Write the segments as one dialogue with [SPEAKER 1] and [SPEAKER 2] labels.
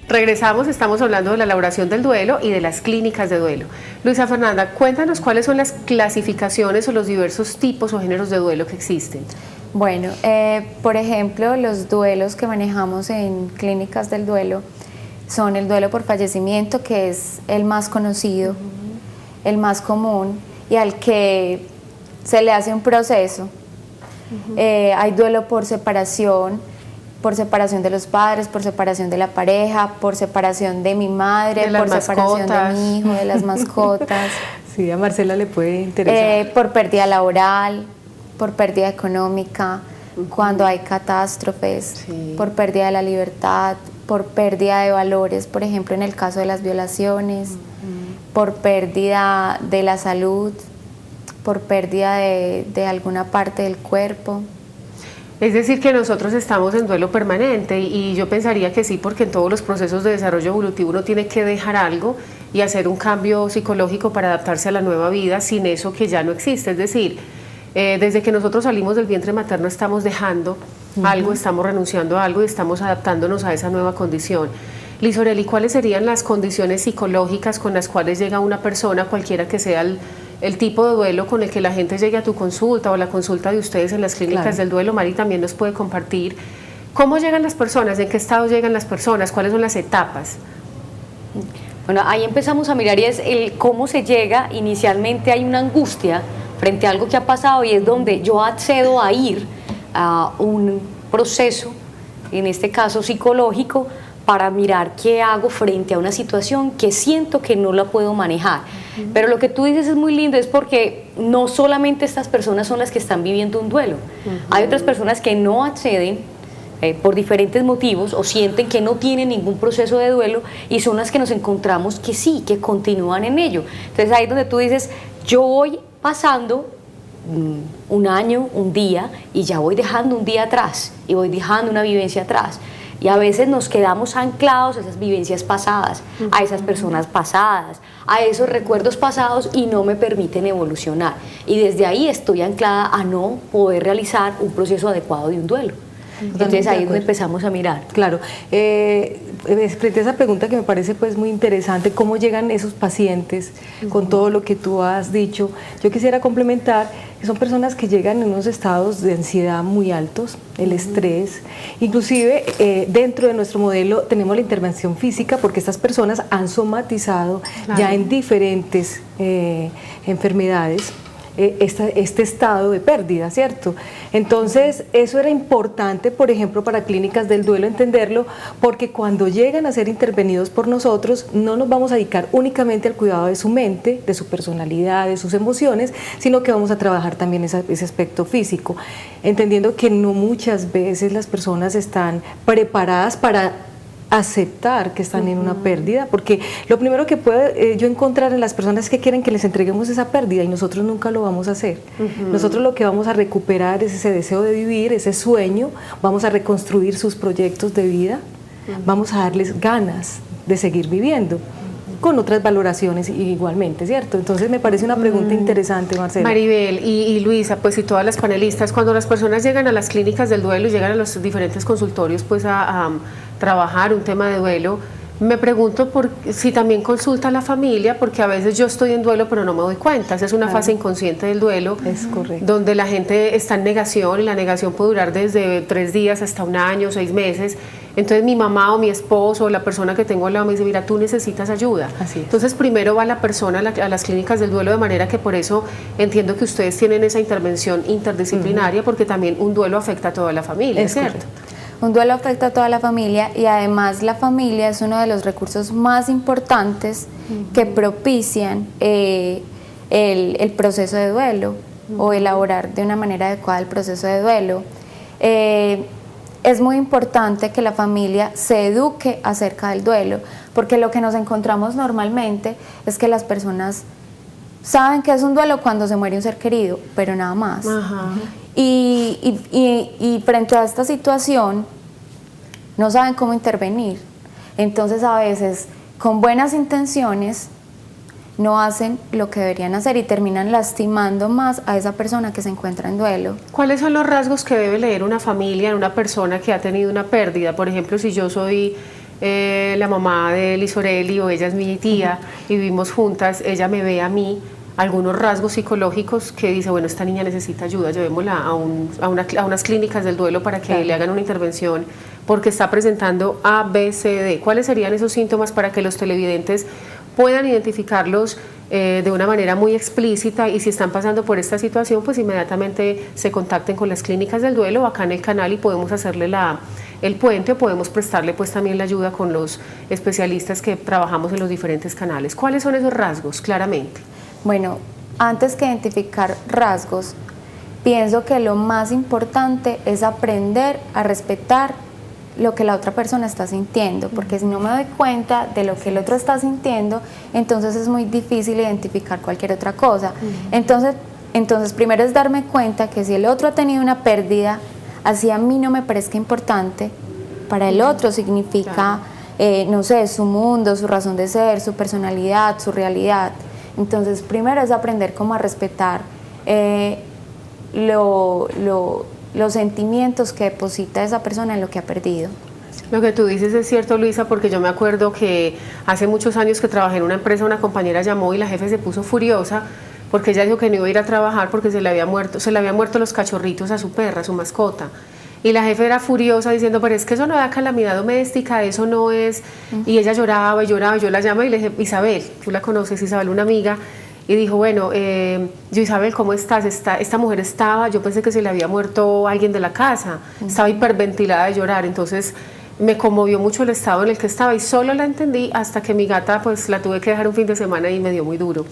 [SPEAKER 1] Regresamos, estamos hablando de la elaboración del duelo y de las clínicas de duelo. Luisa Fernanda, cuéntanos cuáles son las clasificaciones o los diversos tipos o géneros de duelo que existen.
[SPEAKER 2] Bueno, por ejemplo, los duelos que manejamos en clínicas del duelo son el duelo por fallecimiento, que es el más conocido, el más común y al que se le hace un proceso. Hay duelo por separación de los padres, por separación de la pareja, por separación de mi madre, por separación de mi hijo, de las mascotas.
[SPEAKER 3] Sí, a Marcela le puede interesar.
[SPEAKER 2] Por pérdida laboral, por pérdida económica, cuando hay catástrofes, por pérdida de la libertad, por pérdida de valores, por ejemplo en el caso de las violaciones, por pérdida de la salud, por pérdida de alguna parte del cuerpo.
[SPEAKER 1] Es decir, que nosotros estamos en duelo permanente y yo pensaría que sí, porque en todos los procesos de desarrollo evolutivo uno tiene que dejar algo y hacer un cambio psicológico para adaptarse a la nueva vida sin eso que ya no existe. Es decir, desde que nosotros salimos del vientre materno estamos dejando algo, estamos renunciando a algo y estamos adaptándonos a esa nueva condición. Liz Oreli, ¿cuáles serían las condiciones psicológicas con las cuales llega una persona, cualquiera que sea el tipo de duelo con el que la gente llegue a tu consulta o la consulta de ustedes en las clínicas del duelo? Mari también nos puede compartir cómo llegan las personas, en qué estado llegan las personas, cuáles son las etapas.
[SPEAKER 4] Bueno, ahí empezamos a mirar y es cómo se llega. Inicialmente hay una angustia frente a algo que ha pasado y es donde yo accedo a ir a un proceso, en este caso psicológico, para mirar qué hago frente a una situación que siento que no la puedo manejar. Pero lo que tú dices es muy lindo, es porque no solamente estas personas son las que están viviendo un duelo. Hay otras personas que no acceden por diferentes motivos o sienten que no tienen ningún proceso de duelo y son las que nos encontramos que sí, que continúan en ello. Entonces ahí es donde tú dices, yo voy pasando un año, un día, y ya voy dejando un día atrás y voy dejando una vivencia atrás. Y a veces nos quedamos anclados a esas vivencias pasadas, a esas personas pasadas, a esos recuerdos pasados y no me permiten evolucionar. Y desde ahí estoy anclada a no poder realizar un proceso adecuado de un duelo. Entonces ahí es donde empezamos a mirar.
[SPEAKER 3] Claro, frente a esa pregunta que me parece pues muy interesante, cómo llegan esos pacientes con todo lo que tú has dicho, yo quisiera complementar que son personas que llegan en unos estados de ansiedad muy altos, el estrés, inclusive dentro de nuestro modelo tenemos la intervención física porque estas personas han somatizado ya en diferentes enfermedades este estado de pérdida, ¿cierto? Entonces, eso era importante, por ejemplo, para clínicas del duelo entenderlo, porque cuando llegan a ser intervenidos por nosotros, no nos vamos a dedicar únicamente al cuidado de su mente, de su personalidad, de sus emociones, sino que vamos a trabajar también ese aspecto físico, entendiendo que no muchas veces las personas están preparadas para aceptar que están en una pérdida, porque lo primero que puedo yo encontrar en las personas es que quieren que les entreguemos esa pérdida y nosotros nunca lo vamos a hacer. Nosotros lo que vamos a recuperar es ese deseo de vivir, ese sueño, vamos a reconstruir sus proyectos de vida, vamos a darles ganas de seguir viviendo con otras valoraciones igualmente, ¿cierto? Entonces me parece una pregunta interesante, Marcela.
[SPEAKER 1] Maribel y Luisa, pues y todas las panelistas, cuando las personas llegan a las clínicas del duelo y llegan a los diferentes consultorios pues a trabajar un tema de duelo, me pregunto si también consulta a la familia, porque a veces yo estoy en duelo pero no me doy cuenta. Esa es una fase inconsciente del duelo,
[SPEAKER 3] es correcto,
[SPEAKER 1] donde la gente está en negación y la negación puede durar desde 3 días hasta 1 año, 6 meses. Entonces mi mamá o mi esposo o la persona que tengo al lado me dice, mira, tú necesitas ayuda.
[SPEAKER 3] Así es.
[SPEAKER 1] Entonces primero va la persona a las clínicas del duelo, de manera que por eso entiendo que ustedes tienen esa intervención interdisciplinaria, porque también un duelo afecta a toda la familia,
[SPEAKER 3] es
[SPEAKER 1] ¿cierto?
[SPEAKER 3] Correcto.
[SPEAKER 2] Un duelo afecta a toda la familia y además la familia es uno de los recursos más importantes que propician el proceso de duelo o elaborar de una manera adecuada el proceso de duelo. Es muy importante que la familia se eduque acerca del duelo, porque lo que nos encontramos normalmente es que las personas saben que es un duelo cuando se muere un ser querido, pero nada más. Y frente a esta situación no saben cómo intervenir. Entonces a veces con buenas intenciones no hacen lo que deberían hacer y terminan lastimando más a esa persona que se encuentra en duelo.
[SPEAKER 1] ¿Cuáles son los rasgos que debe leer una familia en una persona que ha tenido una pérdida? Por ejemplo, si yo soy la mamá de Liz Oreli o ella es mi tía y vivimos juntas, ella me ve a mí algunos rasgos psicológicos que dice, bueno, esta niña necesita ayuda, llevémosla a unas clínicas del duelo para que le hagan una intervención porque está presentando A, B, C, D. ¿Cuáles serían esos síntomas para que los televidentes puedan identificarlos de una manera muy explícita y si están pasando por esta situación, pues inmediatamente se contacten con las clínicas del duelo acá en el canal y podemos hacerle el puente o podemos prestarle pues también la ayuda con los especialistas que trabajamos en los diferentes canales? ¿Cuáles son esos rasgos claramente?
[SPEAKER 2] Bueno, antes que identificar rasgos, pienso que lo más importante es aprender a respetar lo que la otra persona está sintiendo, porque si no me doy cuenta de lo que el otro está sintiendo, entonces es muy difícil identificar cualquier otra cosa. Entonces primero es darme cuenta que si el otro ha tenido una pérdida, así a mí no me parezca importante, para el otro significa, no sé, su mundo, su razón de ser, su personalidad, su realidad. Entonces primero es aprender cómo a respetar los sentimientos que deposita esa persona en lo que ha perdido.
[SPEAKER 1] Lo que tú dices es cierto, Luisa, porque yo me acuerdo que hace muchos años que trabajé en una empresa, una compañera llamó y la jefe se puso furiosa porque ella dijo que no iba a ir a trabajar porque se le habían muerto los cachorritos a su perra, a su mascota. Y la jefe era furiosa diciendo, pero es que eso no da calamidad doméstica, eso no es... Y ella lloraba y lloraba, yo la llamé y le dije, Isabel, tú la conoces, Isabel, una amiga, y dijo, bueno, yo, Isabel, ¿cómo estás? Esta mujer yo pensé que se le había muerto alguien de la casa, estaba hiperventilada de llorar, entonces me conmovió mucho el estado en el que estaba y solo la entendí hasta que mi gata pues la tuve que dejar un fin de semana y me dio muy duro.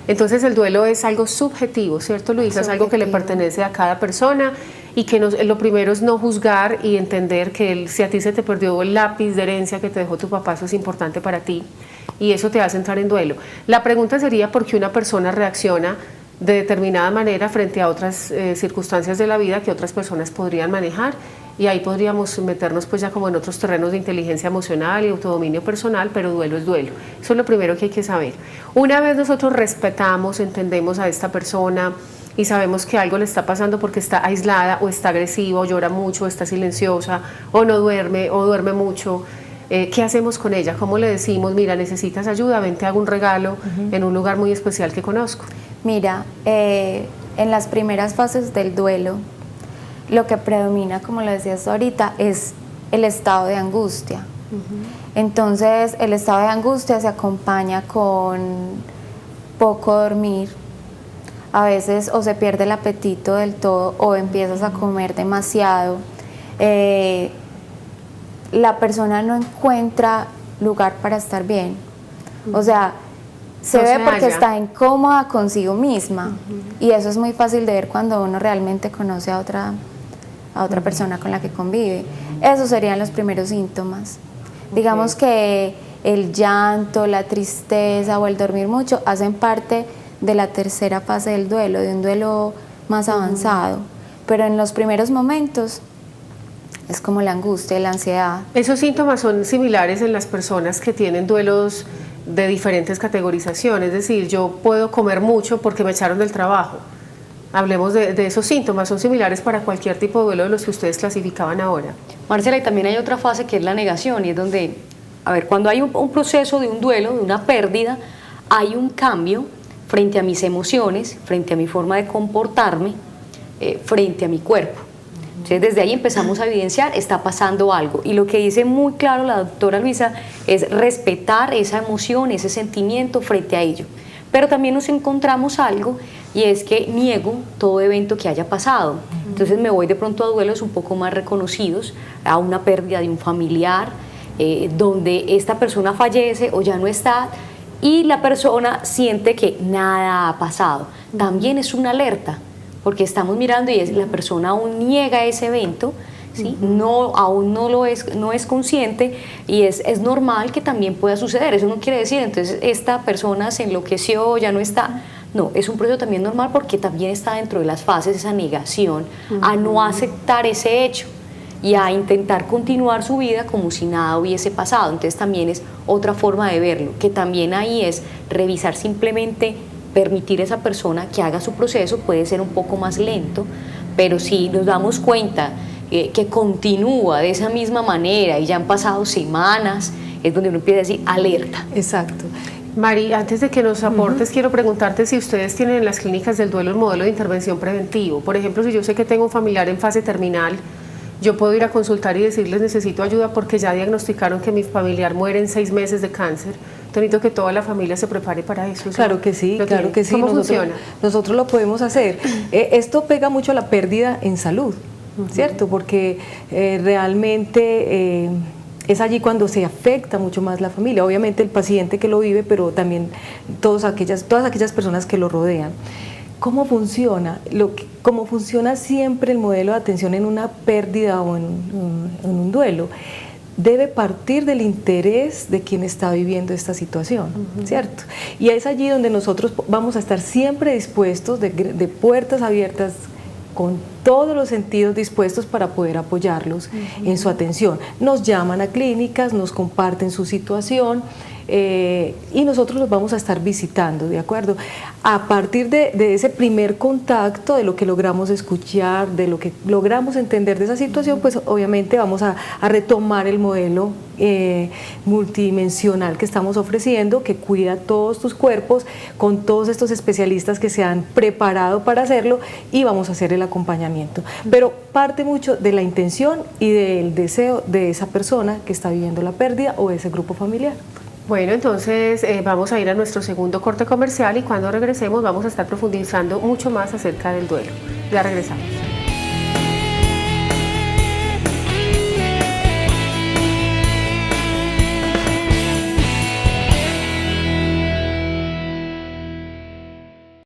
[SPEAKER 1] Entonces el duelo es algo subjetivo, ¿cierto, Luisa? Es algo que le pertenece a cada persona y que lo primero es no juzgar y entender que si a ti se te perdió el lápiz de herencia que te dejó tu papá, eso es importante para ti y eso te hace entrar en duelo. La pregunta sería por qué una persona reacciona de determinada manera frente a otras circunstancias de la vida que otras personas podrían manejar y ahí podríamos meternos pues ya como en otros terrenos de inteligencia emocional y autodominio personal, pero duelo es duelo. Eso es lo primero que hay que saber. Una vez nosotros respetamos, entendemos a esta persona y sabemos que algo le está pasando porque está aislada o está agresiva o llora mucho o está silenciosa o no duerme o duerme mucho, ¿qué hacemos con ella? ¿Cómo le decimos, mira, necesitas ayuda, ven, te hago un regalo en un lugar muy especial que conozco?
[SPEAKER 2] Mira, en las primeras fases del duelo, lo que predomina, como lo decías ahorita, es el estado de angustia. Entonces, el estado de angustia se acompaña con poco dormir. A veces o se pierde el apetito del todo o empiezas a comer demasiado. La persona no encuentra lugar para estar bien. O sea, se ve porque está incómoda consigo misma. Y eso es muy fácil de ver cuando uno realmente conoce a otra persona con la que convive. Esos serían los primeros síntomas. Digamos que el llanto, la tristeza o el dormir mucho hacen parte de la tercera fase del duelo, de un duelo más avanzado. Pero en los primeros momentos es como la angustia y la ansiedad.
[SPEAKER 1] ¿Esos síntomas son similares en las personas que tienen duelos de diferentes categorizaciones? Es decir, yo puedo comer mucho porque me echaron del trabajo. Hablemos de esos síntomas, ¿son similares para cualquier tipo de duelo de los que ustedes clasificaban ahora?
[SPEAKER 4] Marcela, y también hay otra fase que es la negación, y es donde, a ver, cuando hay un proceso de un duelo, de una pérdida, hay un cambio frente a mis emociones, frente a mi forma de comportarme, frente a mi cuerpo. Entonces, desde ahí empezamos a evidenciar, está pasando algo. Y lo que dice muy claro la doctora Luisa es respetar esa emoción, ese sentimiento frente a ello. Pero también nos encontramos algo y es que niego todo evento que haya pasado. Entonces me voy de pronto a duelos un poco más reconocidos, a una pérdida de un familiar, donde esta persona fallece o ya no está y la persona siente que nada ha pasado. También es una alerta, porque estamos mirando y la persona aún niega ese evento, ¿sí? Aún no es consciente y es normal que también pueda suceder. Eso no quiere decir, entonces esta persona se enloqueció, ya no está. No, es un proceso también normal porque también está dentro de las fases esa negación, a no aceptar ese hecho y a intentar continuar su vida como si nada hubiese pasado. Entonces también es otra forma de verlo, que también ahí es revisar simplemente, permitir a esa persona que haga su proceso, puede ser un poco más lento, pero si nos damos cuenta que continúa de esa misma manera y ya han pasado semanas, es donde uno empieza a decir alerta.
[SPEAKER 3] Exacto.
[SPEAKER 1] Mari, antes de que nos aportes, quiero preguntarte si ustedes tienen en las clínicas del duelo el modelo de intervención preventivo. Por ejemplo, si yo sé que tengo un familiar en fase terminal, yo puedo ir a consultar y decirles necesito ayuda porque ya diagnosticaron que mi familiar muere en 6 meses de cáncer. Entonces necesito que toda la familia se prepare para eso.
[SPEAKER 3] Claro que sí, claro que sí.
[SPEAKER 1] ¿Cómo funciona?
[SPEAKER 3] Nosotros lo podemos hacer. Esto pega mucho a la pérdida en salud, ¿cierto? Porque realmente es allí cuando se afecta mucho más la familia. Obviamente el paciente que lo vive, pero también todas aquellas personas que lo rodean. ¿Cómo funciona? Cómo funciona siempre el modelo de atención en una pérdida o en un duelo. Debe partir del interés de quien está viviendo esta situación, ¿cierto? Y es allí donde nosotros vamos a estar siempre dispuestos, de puertas abiertas, con todos los sentidos dispuestos para poder apoyarlos en su atención. Nos llaman a clínicas, nos comparten su situación y nosotros los vamos a estar visitando, ¿de acuerdo? A partir de ese primer contacto, de lo que logramos escuchar, de lo que logramos entender de esa situación, pues obviamente vamos a retomar el modelo multidimensional que estamos ofreciendo, que cuida todos tus cuerpos, con todos estos especialistas que se han preparado para hacerlo, y vamos a hacer el acompañamiento. Pero parte mucho de la intención y del deseo de esa persona que está viviendo la pérdida o de ese grupo familiar.
[SPEAKER 1] Bueno, entonces vamos a ir a nuestro segundo corte comercial y cuando regresemos vamos a estar profundizando mucho más acerca del duelo. Ya regresamos.